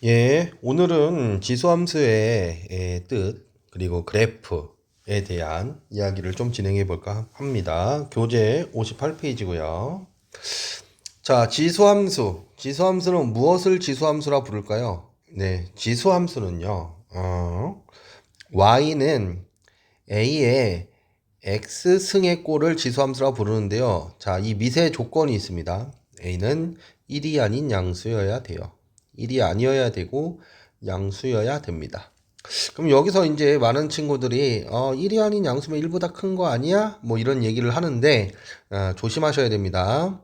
예, 오늘은 지수함수의 뜻, 그리고 그래프에 대한 이야기를 좀 진행해 볼까 합니다. 교재 58페이지고요. 자, 지수함수. 지수함수는 무엇을 지수함수라 부를까요? 네, 지수함수는요, y는 a의 x승의 꼴을 지수함수라 부르는데요. 자, 이 미세 조건이 있습니다. a는 1이 아닌 양수여야 돼요. 1이 아니어야 되고 양수여야 됩니다. 그럼 여기서 이제 많은 친구들이 1이 아닌 양수면 1보다 큰 거 아니야? 뭐 이런 얘기를 하는데 조심하셔야 됩니다.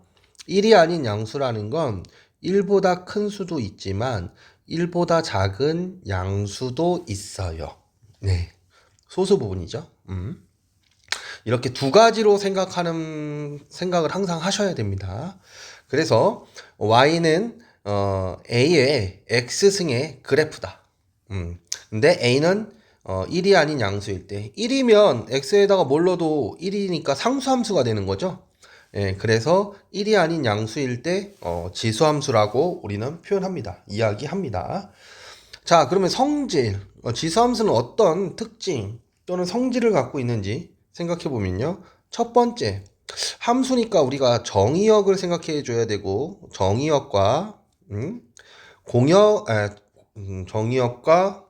1이 아닌 양수라는 건 1보다 큰 수도 있지만 1보다 작은 양수도 있어요. 네. 소수 부분이죠. 이렇게 두 가지로 생각을 항상 하셔야 됩니다. 그래서 y는 a의 x승의 그래프다. 근데 a는 1이 아닌 양수일 때 1이면 x에다가 뭘 넣어도 1이니까 상수함수가 되는 거죠. 예, 그래서 1이 아닌 양수일 때 지수함수라고 우리는 표현합니다. 이야기합니다. 자, 그러면 성질, 지수함수는 어떤 특징 또는 성질을 갖고 있는지 생각해 보면요. 첫 번째, 함수니까 우리가 정의역을 생각해 줘야 되고, 정의역과 정의역과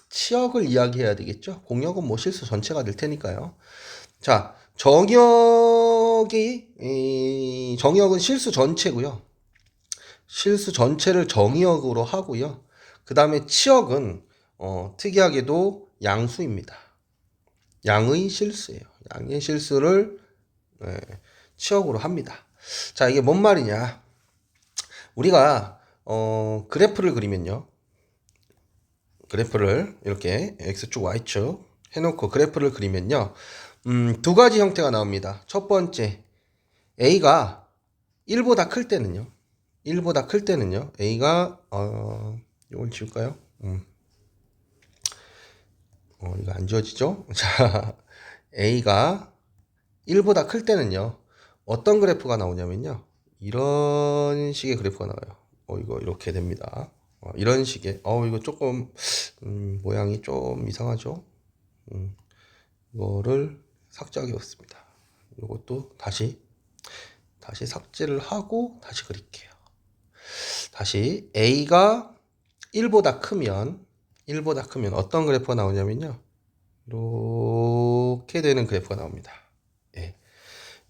치역을 이야기해야 되겠죠. 공역은 뭐 실수 전체가 될 테니까요. 자, 정의역은 실수 전체고요. 실수 전체를 정의역으로 하고요. 그 다음에 치역은 특이하게도 양수입니다. 양의 실수예요. 양의 실수를 치역으로 합니다. 자, 이게 뭔 말이냐? 우리가 그래프를 그리면요. 그래프를 이렇게 x축 y축 해놓고 그래프를 그리면요. 두 가지 형태가 나옵니다. 첫 번째, a가 1보다 클 때는요. 1보다 클 때는요. a가 이걸 지울까요? 이거 안 지워지죠? 자, a가 1보다 클 때는요. 어떤 그래프가 나오냐면요. 이런 식의 그래프가 나와요. 이거 이렇게 됩니다. 이런 식의 이거 조금 모양이 좀 이상하죠? 이거를 삭제하겠습니다. 이것도 다시 삭제를 하고 다시 그릴게요. 다시 a가 1보다 크면 어떤 그래프가 나오냐면요. 이렇게 되는 그래프가 나옵니다. 예.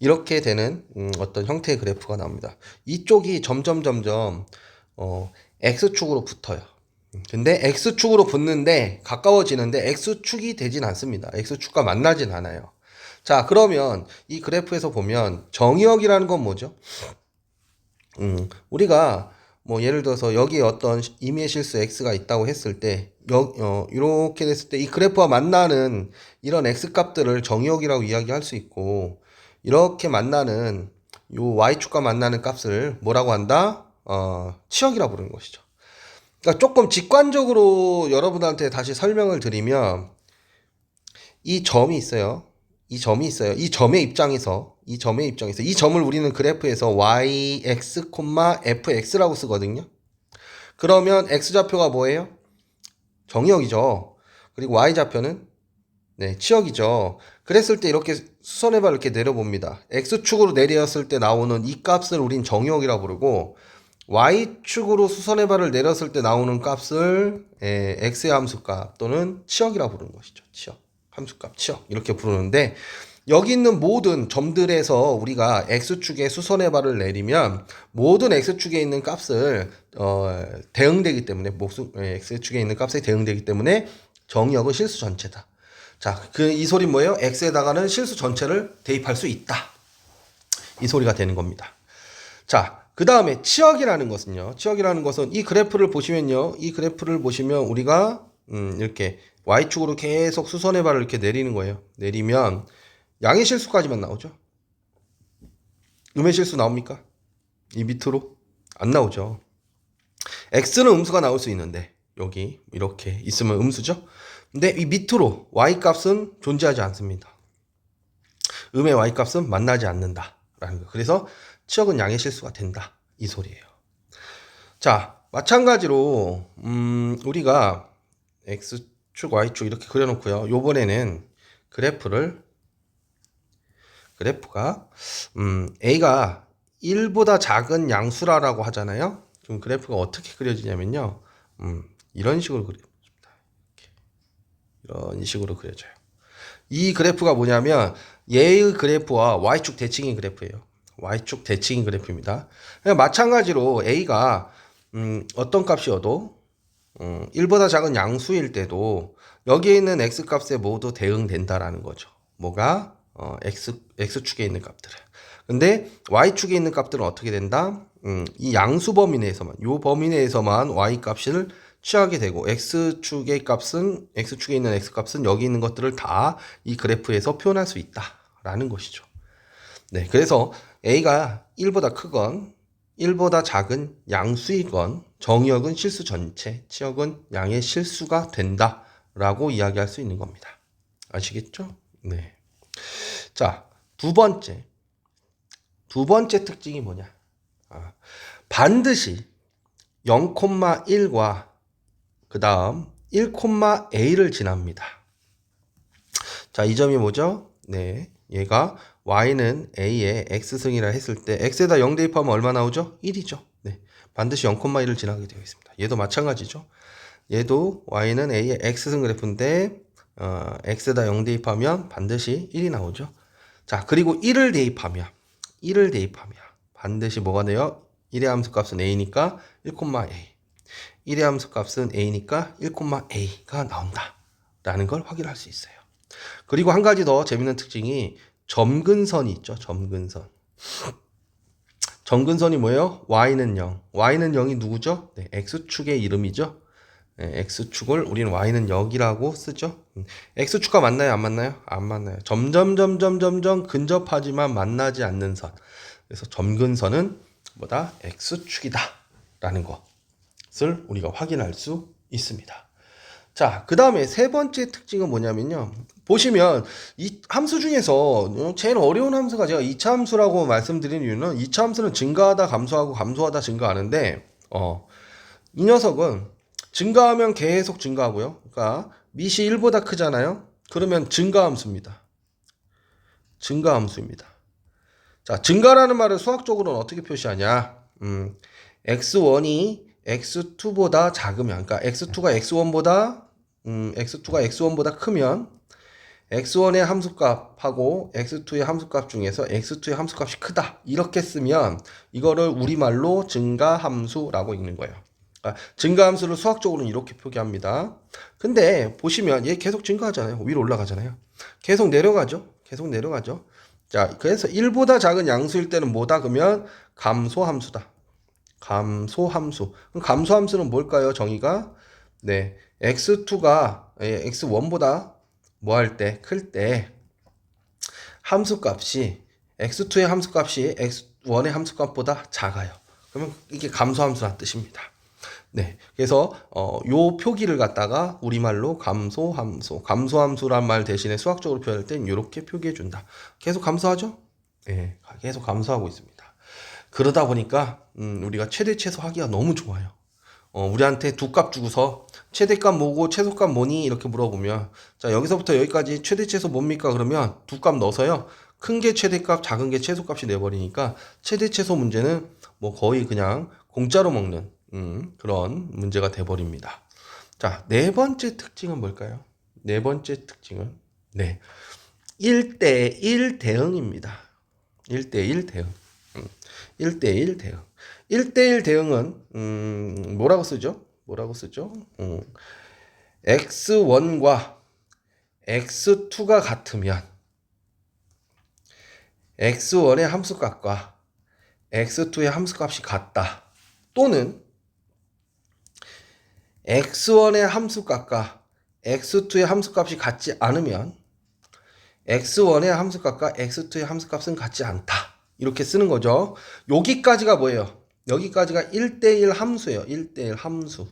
이렇게 되는 어떤 형태의 그래프가 나옵니다. 이쪽이 점점 x축으로 붙어요. 근데 x축으로 붙는데 가까워지는데 x축이 되진 않습니다. x축과 만나진 않아요. 자, 그러면 이 그래프에서 보면 정의역이라는 건 뭐죠? 우리가 뭐 예를 들어서 여기에 어떤 임의의 실수 x가 있다고 했을 때 이렇게 됐을 때 이 그래프와 만나는 이런 x 값들을 정의역이라고 이야기할 수 있고, 이렇게 만나는 요 y축과 만나는 값을 뭐라고 한다? 치역이라고 부르는 것이죠. 그러니까 조금 직관적으로 여러분한테 다시 설명을 드리면, 이 점이 있어요. 이 점의 입장에서 이 점을 우리는 그래프에서 yx, fx라고 쓰거든요. 그러면 x좌표가 뭐예요? 정의역이죠. 그리고 y좌표는 치역이죠. 그랬을 때 이렇게 수선의 발을 이렇게 내려봅니다. x축으로 내렸을 때 나오는 이 값을 우린 정의역이라고 부르고, y축으로 수선의 발을 내렸을 때 나오는 값을 x의 함수값 또는 치역이라고 부르는 것이죠. 치역. 함수값, 치역. 이렇게 부르는데, 여기 있는 모든 점들에서 우리가 x축에 수선의 발을 내리면 모든 x축에 있는 값을 대응되기 때문에 x축에 있는 값에 대응되기 때문에 정의역은 실수 전체다. 자, 이 소리 뭐예요? x에다가는 실수 전체를 대입할 수 있다. 이 소리가 되는 겁니다. 자, 그 다음에 치역이라는 것은 이 그래프를 보시면요. 이 그래프를 보시면 우리가 이렇게 y축으로 계속 수선의 발을 이렇게 내리는 거예요. 내리면 양의 실수까지만 나오죠. 음의 실수 나옵니까? 이 밑으로? 안 나오죠. x는 음수가 나올 수 있는데 여기 이렇게 있으면 음수죠. 근데 이 밑으로 y값은 존재하지 않습니다. 음의 y값은 만나지 않는다 라는 거. 그래서 치역은 양의 실수가 된다, 이 소리예요. 자, 마찬가지로 우리가 x축, y축 이렇게 그려놓고요. 요번에는 그래프가 a가 1보다 작은 양수라고 하잖아요. 그럼 그래프가 어떻게 그려지냐면요. 이런 식으로 그려집니다. 이런 식으로 그려져요. 이 그래프가 뭐냐면 얘의 그래프와 y축 대칭인 그래프예요. y축 대칭인 그래프입니다. 마찬가지로 a가 어떤 값이어도 1보다 작은 양수일 때도 여기에 있는 x값에 모두 대응된다라는 거죠. 뭐가? x축에 있는 값들은. 근데 y축에 있는 값들은 어떻게 된다? 이 양수 범위 내에서만, 요 범위 내에서만 y값을 취하게 되고 x축에 있는 x값은 여기 있는 것들을 다 이 그래프에서 표현할 수 있다라는 것이죠. 네, 그래서 a가 1보다 크건 1보다 작은 양수이건 정의역은 실수 전체, 치역은 양의 실수가 된다라고 이야기할 수 있는 겁니다. 아시겠죠? 네. 자, 두 번째 특징이 뭐냐? 반드시 0,1과 그 다음 1,a를 지납니다. 자, 이 점이 뭐죠? 네, 얘가 y는 a의 x승이라 했을 때 x에다 0 대입하면 얼마 나오죠? 1이죠. 네, 반드시 0,1을 지나게 되어 있습니다. 얘도 마찬가지죠. 얘도 y는 a의 x승 그래프인데 x에다 0 대입하면 반드시 1이 나오죠. 자, 그리고 1을 대입하면 반드시 뭐가 돼요? 1의 함수값은 a니까 1,a 1의 함수값은 a니까 1,a가 나온다 라는 걸 확인할 수 있어요. 그리고 한 가지 더 재밌는 특징이 점근선이 있죠. 점근선이 뭐예요? y는 0. y는 0이 누구죠? 네, x축의 이름이죠. 네, x축을 우리는 y는 0이라고 쓰죠. x축과 만나요? 안 만나요? 안 만나요. 점점 근접하지만 만나지 않는 선. 그래서 점근선은 뭐다? x축이다 라는 것을 우리가 확인할 수 있습니다. 자, 그 다음에 세 번째 특징은 뭐냐면요. 보시면 이 함수 중에서 제일 어려운 함수가 제가 2차 함수라고 말씀드린 이유는 2차 함수는 증가하다 감소하고 감소하다 증가하는데 이 녀석은 증가하면 계속 증가하고요. 그러니까 밑이 1보다 크잖아요. 그러면 증가함수입니다. 자, 증가라는 말을 수학적으로는 어떻게 표시하냐? x1이 x2보다 작으면, 그러니까 x2가 x1보다 크면 x1의 함수값하고 x2의 함수값 중에서 x2의 함수값이 크다. 이렇게 쓰면 이거를 우리말로 증가함수라고 읽는 거예요. 그러니까 증가함수를 수학적으로는 이렇게 표기합니다. 근데 보시면 얘 계속 증가하잖아요. 위로 올라가잖아요. 계속 내려가죠. 자, 그래서 1보다 작은 양수일 때는 뭐다? 그러면 감소함수다. 감소함수. 그럼 감소함수는 뭘까요? 정의가? 네. x2가 x1보다 뭐 할 때? 클 때 함수값이 x2의 함수값이 x1의 함수값보다 작아요. 그러면 이게 감소함수란 뜻입니다. 네. 그래서 요 표기를 갖다가 우리말로 감소함수란 말 대신에 수학적으로 표현할 땐 이렇게 표기해 준다. 계속 감소하죠? 네. 계속 감소하고 있습니다. 그러다 보니까 우리가 최대 최소 하기가 너무 좋아요. 우리한테 두 값 주고서 최대값 뭐고 최소값 뭐니 이렇게 물어보면 자, 여기서부터 여기까지 최대 최소 뭡니까? 그러면 두 값 넣어서요. 큰 게 최대값, 작은 게 최소값이 돼버리니까 최대 최소 문제는 뭐 거의 그냥 공짜로 먹는 그런 문제가 돼버립니다. 자, 네 번째 특징은 뭘까요? 네 번째 특징은 1대1 대응입니다. 1대1 대응. 1대1 대응. 1대1 대응은 뭐라고 쓰죠? x1과 x2가 같으면 x1의 함수값과 x2의 함수값이 같다. 또는 x1의 함수값과 x2의 함수값이 같지 않으면 x1의 함수값과 x2의 함수값은 같지 않다. 이렇게 쓰는 거죠. 여기까지가 뭐예요? 여기까지가 1대1 함수예요. 1대1 함수.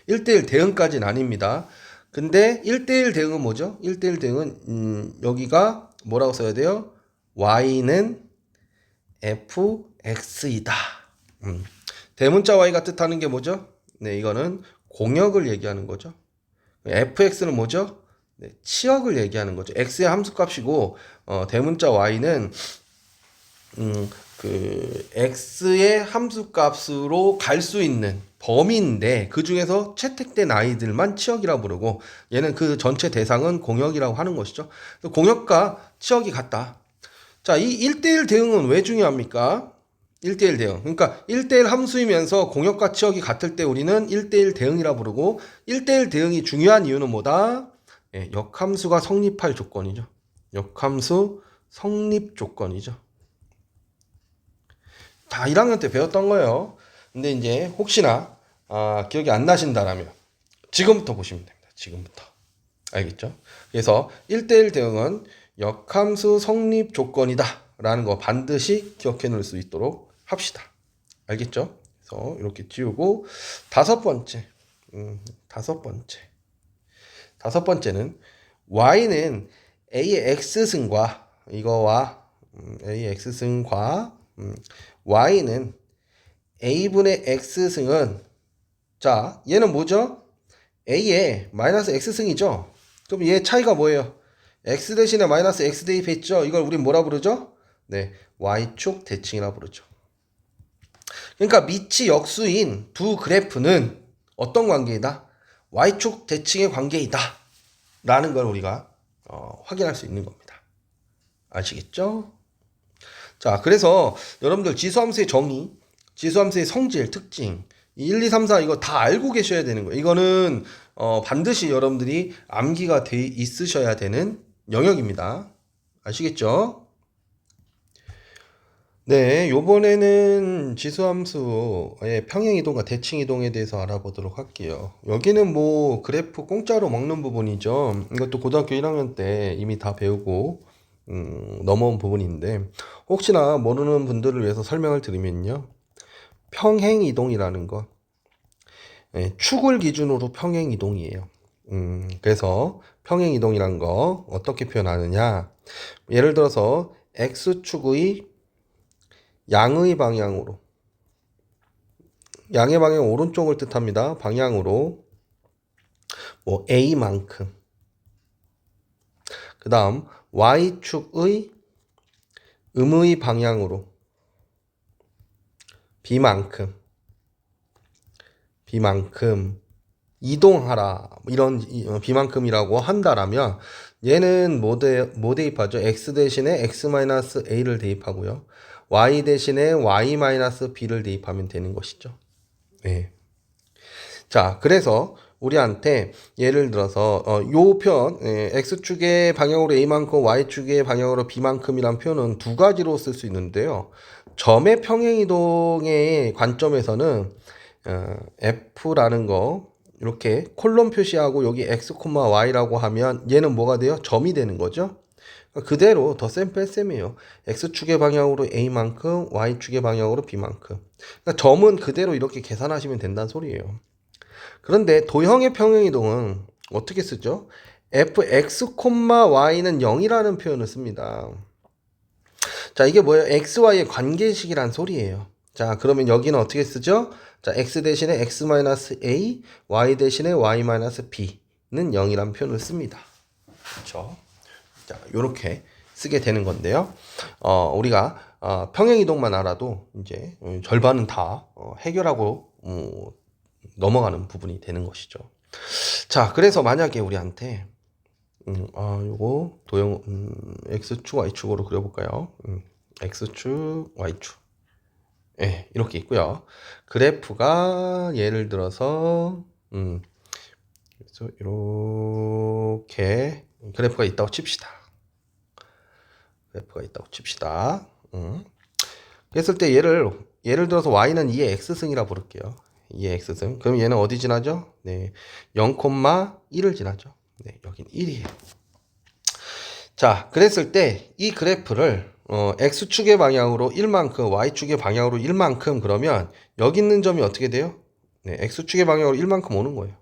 1대1 대응까지는 아닙니다. 근데 1대1 대응은 뭐죠? 1대1 대응은 여기가 뭐라고 써야 돼요? y는 fx이다. 대문자 y가 뜻하는 게 뭐죠? 네, 이거는 공역을 얘기하는 거죠. fx는 뭐죠? 네, 치역을 얘기하는 거죠. x의 함수값이고 대문자 y는 그 x의 함수값으로 갈 수 있는 범위인데 그 중에서 채택된 아이들만 치역이라고 부르고 얘는 그 전체 대상은 공역이라고 하는 것이죠. 공역과 치역이 같다. 자, 이 1대1 대응은 왜 중요합니까? 1대1 대응. 그러니까 1대1 함수이면서 공역과 치역이 같을 때 우리는 1대1 대응이라 부르고 1대1 대응이 중요한 이유는 뭐다? 예, 역함수가 성립할 조건이죠. 역함수 성립 조건이죠. 다 1학년 때 배웠던 거예요. 근데 이제 혹시나 기억이 안 나신다라면 지금부터 보시면 됩니다. 지금부터. 알겠죠? 그래서 1대1 대응은 역함수 성립 조건이다 라는 거 반드시 기억해 놓을 수 있도록 합시다. 알겠죠? 그래서 이렇게 지우고 다섯 번째는 y는 a의 x승과 이거와 a의 x승과 y는 a분의 x승은 자 얘는 뭐죠? a의 마이너스 x승이죠. 그럼 얘 차이가 뭐예요? x 대신에 마이너스 x 대입했죠. 이걸 우린 뭐라 부르죠? 네, y축 대칭이라 부르죠. 그러니까 밑이 역수인 두 그래프는 어떤 관계이다? y축 대칭의 관계이다 라는 걸 우리가 확인할 수 있는 겁니다. 아시겠죠? 자, 그래서 여러분들 지수함수의 정의, 지수함수의 성질, 특징, 1, 2, 3, 4 이거 다 알고 계셔야 되는 거예요. 이거는 반드시 여러분들이 암기가 돼 있으셔야 되는 영역입니다. 아시겠죠? 네, 요번에는 지수함수의 평행이동과 대칭이동에 대해서 알아보도록 할게요. 여기는 뭐 그래프 공짜로 먹는 부분이죠. 이것도 고등학교 1학년 때 이미 다 배우고 넘어온 부분인데 혹시나 모르는 분들을 위해서 설명을 드리면요. 평행이동이라는 것, 축을 기준으로 평행이동이에요. 그래서 평행이동이란 거 어떻게 표현하느냐. 예를 들어서 x축의 양의 방향으로, 양의 방향 오른쪽을 뜻합니다. 방향으로 뭐 a만큼, 그 다음 y축의 음의 방향으로 b만큼 이동하라 이런 b만큼이라고 한다라면 얘는 뭐 대입하죠? x 대신에 x-a를 대입하고요. y 대신에 y-b를 대입하면 되는 것이죠. 네. 자, 그래서 우리한테 예를 들어서 요 편 x축의 방향으로 a만큼 y축의 방향으로 b만큼이란 표현은 두 가지로 쓸 수 있는데요. 점의 평행이동의 관점에서는 f라는 거 이렇게 콜론 표시하고 여기 x, y라고 하면 얘는 뭐가 돼요? 점이 되는 거죠. 그대로 덧셈 뺄셈이에요. x축의 방향으로 a만큼 y축의 방향으로 b만큼. 그러니까 점은 그대로 이렇게 계산하시면 된다는 소리예요. 그런데 도형의 평행이동은 어떻게 쓰죠? fx, y는 0이라는 표현을 씁니다. 자, 이게 뭐예요? xy의 관계식이란 소리예요. 자, 그러면 여기는 어떻게 쓰죠? 자, x 대신에 x-a, y 대신에 y-b는 0이라는 표현을 씁니다. 그렇죠? 자, 요렇게 쓰게 되는 건데요. 우리가 평행이동만 알아도 이제 절반은 다 해결하고 넘어가는 부분이 되는 것이죠. 자, 그래서 만약에 우리한테 요거 도형 x축 y축으로 그려볼까요? x축 y축 이렇게 있고요. 그래프가 예를 들어서 그래서 이렇게 그래프가 있다고 칩시다. 그랬을 때 예를 들어서 y는 2의 x승이라 부를게요. 2의 x승. 그럼 얘는 어디 지나죠? 네, 0,1을 지나죠. 네, 여긴 1이에요. 자, 그랬을 때 이 그래프를 x축의 방향으로 1만큼, y축의 방향으로 1만큼 그러면 여기 있는 점이 어떻게 돼요? 네, x축의 방향으로 1만큼 오는 거예요.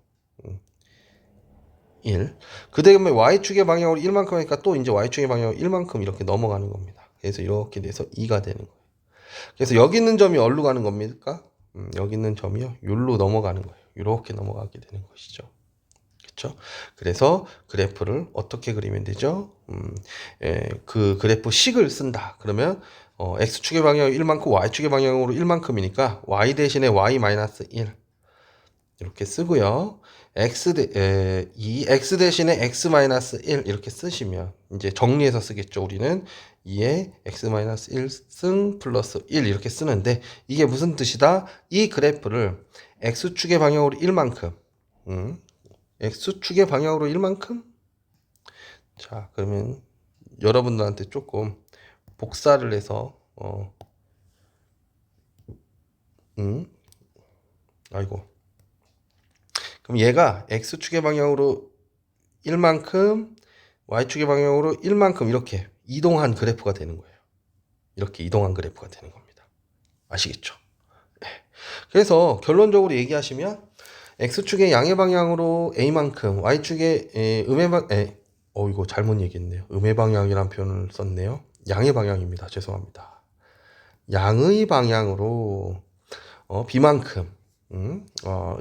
1. 그 다음에 y축의 방향으로 1만큼 하니까 또 이제 y축의 방향으로 1만큼 이렇게 넘어가는 겁니다. 그래서 이렇게 돼서 2가 되는 거예요. 그래서 여기 있는 점이 어디로 가는 겁니까? 여기 있는 점이요. 율로 넘어가는 거예요. 이렇게 넘어가게 되는 것이죠. 그렇죠? 그래서 그래프를 어떻게 그리면 되죠? 그 그래프 식을 쓴다. 그러면 x축의 방향 1만큼, y축의 방향으로 1만큼이니까 y 대신에 y-1 이렇게 쓰고요. 이 x 대신에 x-1 이렇게 쓰시면 이제 정리해서 쓰겠죠. 우리는 2에 x-1 승 플러스 1 이렇게 쓰는데 이게 무슨 뜻이다? 이 그래프를 x축의 방향으로 1만큼 x축의 방향으로 1만큼? 자, 그러면 여러분들한테 조금 복사를 해서 아이고. 그럼 얘가 x축의 방향으로 1만큼, y축의 방향으로 1만큼 이렇게 이동한 그래프가 되는 거예요. 이렇게 이동한 그래프가 되는 겁니다. 아시겠죠? 네. 그래서 결론적으로 얘기하시면 x축의 양의 방향으로 a만큼, y축의 음의 이거 잘못 얘기했네요. 음의 방향이란 표현을 썼네요. 양의 방향입니다. 죄송합니다. 양의 방향으로 b만큼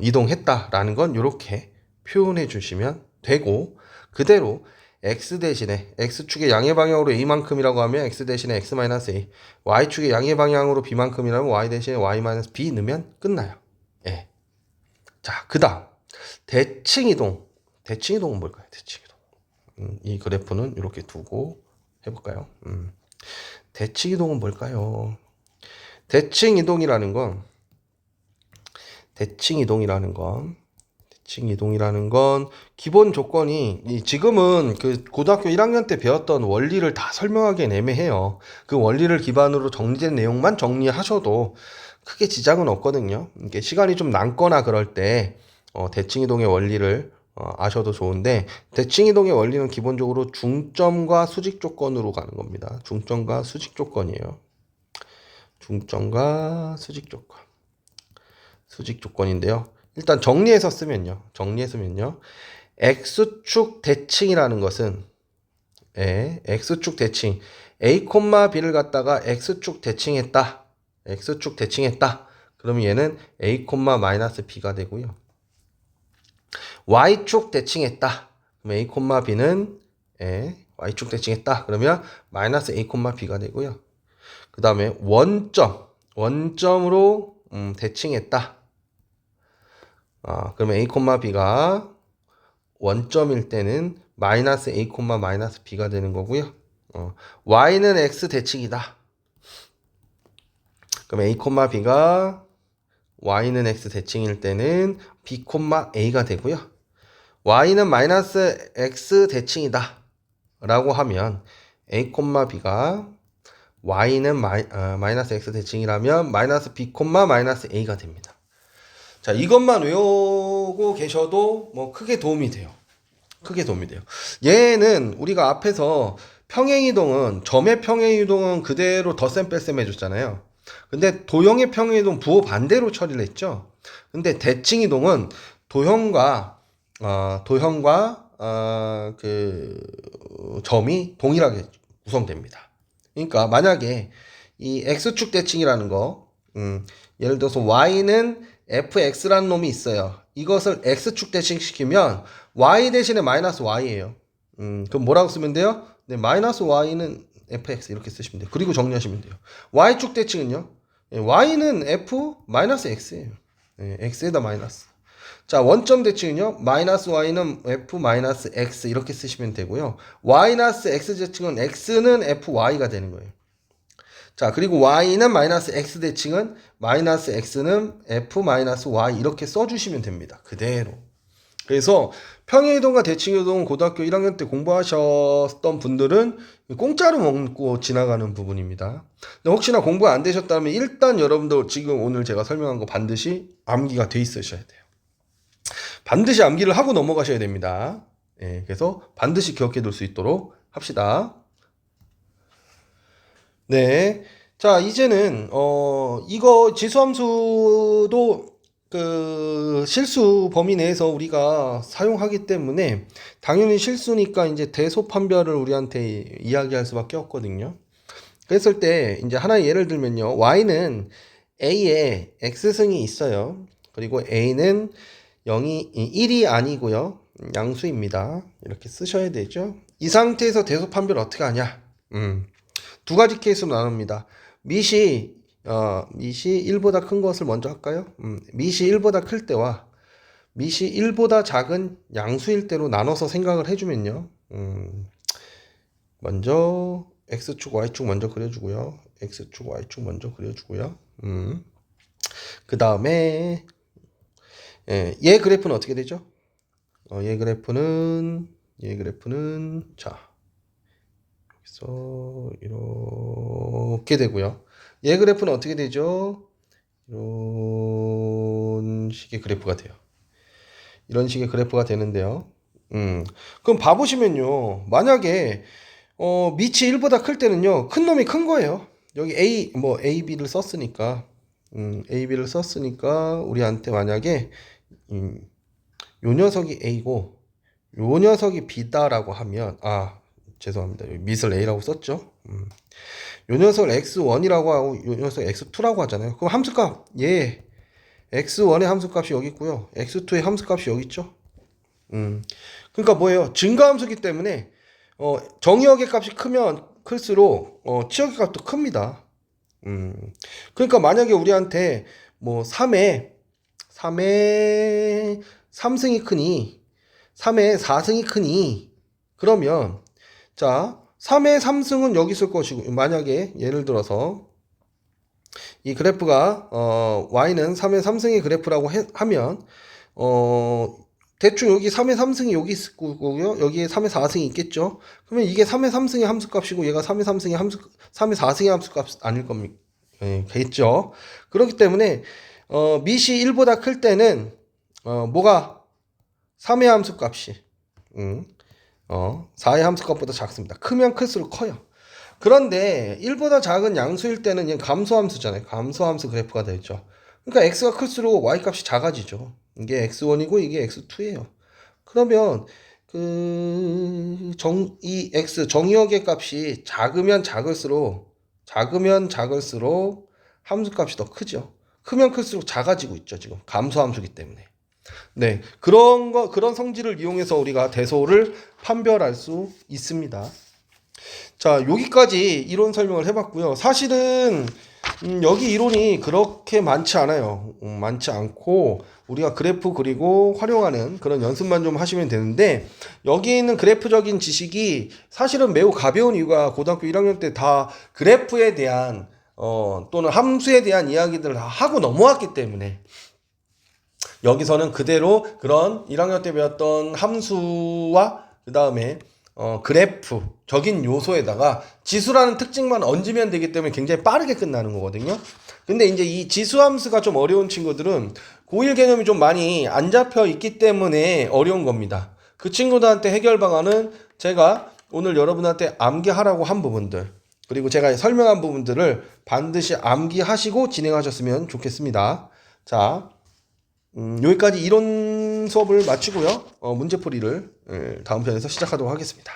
이동했다라는 건 이렇게 표현해 주시면 되고, 그대로 x 대신에 x축의 양의 방향으로 a만큼이라고 하면 x 대신에 x-a, y축의 양의 방향으로 b만큼이라면 y 대신에 y-b 넣으면 끝나요. 예. 자, 그 다음 대칭이동. 대칭이동은 뭘까요? 대칭이동. 이 그래프는 이렇게 두고 해볼까요? 대칭이동은 뭘까요? 대칭이동이라는 건 기본 조건이 지금은 그 고등학교 1학년 때 배웠던 원리를 다 설명하기엔 애매해요. 그 원리를 기반으로 정리된 내용만 정리하셔도 크게 지장은 없거든요. 이게 시간이 좀 남거나 그럴 때 대칭이동의 원리를 아셔도 좋은데, 대칭이동의 원리는 기본적으로 중점과 수직 조건으로 가는 겁니다. 중점과 수직 조건이에요. 중점과 수직 조건. 수직 조건인데요. 일단 정리해서 쓰면요. x축 대칭이라는 것은 x축 대칭 a, b를 갖다가 x축 대칭했다. 그러면 얘는 a, b가 되고요. y축 대칭했다. 그럼 a, b는 y축 대칭했다. 그러면 마이너스 a, b가 되고요. 그 다음에 원점으로 대칭했다. 그러면 a, b가 원점일 때는 마이너스 a, 마이너스 b가 되는 거고요. y는 x 대칭이다. 그럼 a, b가 y는 x 대칭일 때는 b, a가 되고요. y는 마이너스 x 대칭이다 라고 하면 a, b가 y는 마이너스 x 대칭이라면 마이너스 b, 마이너스 a가 됩니다. 자, 이것만 외우고 계셔도 뭐 크게 도움이 돼요. 얘는 우리가 앞에서 평행이동은, 점의 평행이동은 그대로 덧셈 뺄셈 해줬잖아요. 근데 도형의 평행이동 부호 반대로 처리를 했죠. 근데 대칭이동은 도형과 그 점이 동일하게 구성됩니다. 그러니까 만약에 이 x축 대칭이라는 거, 예를 들어서 y는 fx라는 놈이 있어요. 이것을 x축 대칭시키면 y 대신에 마이너스 y예요. 그럼 뭐라고 쓰면 돼요? 네, 마이너스 y는 fx 이렇게 쓰시면 돼요. 그리고 정리하시면 돼요. y축 대칭은요? y는 f 마이너스 x예요. x에다 마이너스. 자, 원점 대칭은요? 마이너스 y는 f 마이너스 x 이렇게 쓰시면 되고요. 마이너스 x 대칭은 x는 fy가 되는 거예요. 자, 그리고 y는 마이너스 x 대칭은 마이너스 x는 f 마이너스 y 이렇게 써주시면 됩니다. 그대로. 그래서 평행이동과 대칭이동은 고등학교 1학년 때 공부하셨던 분들은 공짜로 먹고 지나가는 부분입니다. 근데 혹시나 공부가 안 되셨다면 일단 여러분들 지금 오늘 제가 설명한 거 반드시 암기가 돼 있으셔야 돼요. 반드시 암기를 하고 넘어가셔야 됩니다. 그래서 반드시 기억해 둘 수 있도록 합시다. 네. 자, 이제는, 이거 지수함수도 그 실수 범위 내에서 우리가 사용하기 때문에 당연히 실수니까 이제 대소판별을 우리한테 이야기할 수밖에 없거든요. 그랬을 때 이제 하나의 예를 들면요. y는 A에 X승이 있어요. 그리고 A는 1이 아니고요. 양수입니다. 이렇게 쓰셔야 되죠. 이 상태에서 대소 판별 어떻게 하냐? 두 가지 케이스로 나눕니다. 밑이 1보다 큰 것을 먼저 할까요? 밑이 1보다 클 때와 밑이 1보다 작은 양수일 때로 나눠서 생각을 해주면요. 먼저 X축, Y축 먼저 그려주고요. X축, Y축 먼저 그려주고요. 그 다음에 얘 그래프는 어떻게 되죠? 얘 그래프는 자 여기서 이렇게 되고요. 얘 그래프는 어떻게 되죠? 이런 식의 그래프가 돼요. 이런 식의 그래프가 되는데요. 그럼 봐보시면요. 만약에 밑이 1보다 클 때는요. 큰 놈이 큰 거예요. 여기 AB를 썼으니까 AB를 썼으니까 우리한테 만약에 요 녀석이 A고 요 녀석이 B다라고 하면 죄송합니다. 여기 밑을 A라고 썼죠. 요 녀석을 X1이라고 하고 요 녀석 X2라고 하잖아요. 그럼 함수값 X1의 함수값이 여기 있고요. X2의 함수값이 여기 있죠. 그러니까 뭐예요? 증가함수기 때문에 정의역의 값이 크면 클수록 치역의 값도 큽니다. 그러니까 만약에 우리한테 뭐 3에 3승이 크니 3에 4승이 크니 그러면 자 3의 3승은 여기 있을 것이고 만약에 예를 들어서 이 그래프가 y는 3의 3승의 그래프라고 하면 대충 여기 3의 3승이 여기 있을 거고요. 여기에 3의 4승이 있겠죠. 그러면 이게 3의 3승의 함수값이고 얘가 3의 3승의 3의 4승의 함수값 아닐 겁니까? 겠죠. 그렇기 때문에 밑이 1보다 클 때는 뭐가 3의 함수값이 4의 함수값보다 작습니다. 크면 클수록 커요. 그런데 1보다 작은 양수일 때는 얘는 감소함수잖아요. 감소함수 그래프가 되죠. 그러니까 x가 클수록 y 값이 작아지죠. 이게 x1이고 이게 x2예요. 그러면 이 x 정의역의 값이 작으면 작을수록 함수값이 더 크죠. 크면 클수록 작아지고 있죠. 지금 감소함수기 때문에. 네, 그런 성질을 이용해서 우리가 대소를 판별할 수 있습니다. 자, 여기까지 이론 설명을 해봤고요. 사실은 여기 이론이 그렇게 많지 않아요. 많지 않고 우리가 그래프 그리고 활용하는 그런 연습만 좀 하시면 되는데 여기 있는 그래프적인 지식이 사실은 매우 가벼운 이유가 고등학교 1학년 때 다 그래프에 대한 또는 함수에 대한 이야기들을 다 하고 넘어왔기 때문에 여기서는 그대로 그런 1학년 때 배웠던 함수와 그 다음에 그래프적인 요소에다가 지수라는 특징만 얹으면 되기 때문에 굉장히 빠르게 끝나는 거거든요. 근데 이제 이 지수함수가 좀 어려운 친구들은 고1 개념이 좀 많이 안 잡혀 있기 때문에 어려운 겁니다. 그 친구들한테 해결 방안은 제가 오늘 여러분한테 암기하라고 한 부분들 그리고 제가 설명한 부분들을 반드시 암기하시고 진행하셨으면 좋겠습니다. 자, 여기까지 이론 수업을 마치고요. 문제풀이를 다음 편에서 시작하도록 하겠습니다.